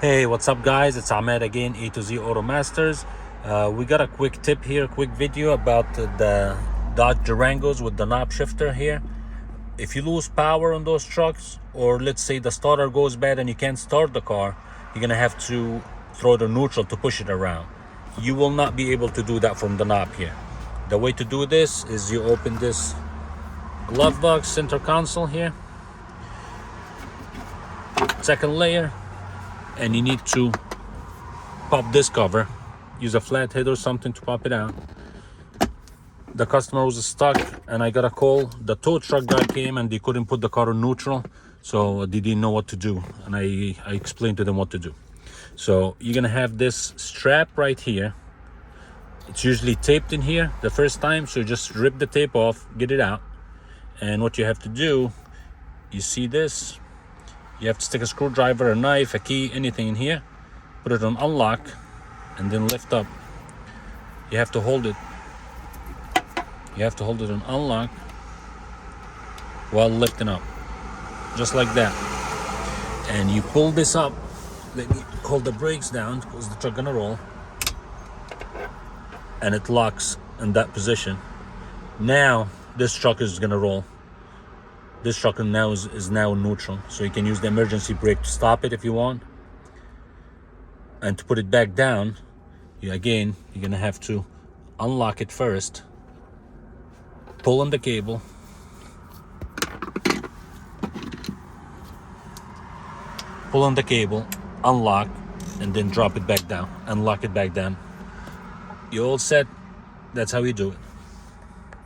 Hey, what's up guys? It's Ahmed again, A to Z Auto Masters. We got a quick tip here, quick video about the Dodge Durangos with the knob shifter here. If you lose power on those trucks, or let's say the starter goes bad and you can't start the car, you're gonna have to throw the neutral to push it around. You will not be able to do that from the knob here. The way to do this is you open this glove box center console here, second layer, and you need to pop this cover. Use a flathead or something to pop it out. The customer was stuck and I got a call. The tow truck guy came and they couldn't put the car on neutral, so they didn't know what to do, and I explained to them what to do. So you're gonna have this strap right here. It's usually taped in here the first time, so just rip the tape off, get it out. And what you have to do, you see this, you have to stick a screwdriver, a knife, a key, anything in here, put it on unlock, and then lift up. You have to hold it. You have to hold it on unlock while lifting up, just like that. And you pull this up. Let me hold the brakes down because the truck gonna roll. And it locks in that position. Now this truck is gonna roll. This truck now is now neutral, so you can use the emergency brake to stop it if you want. And to put it back down, you're gonna have to unlock it first, pull on the cable, unlock, and then drop it back down and lock it back down. You're all set. That's how you do it.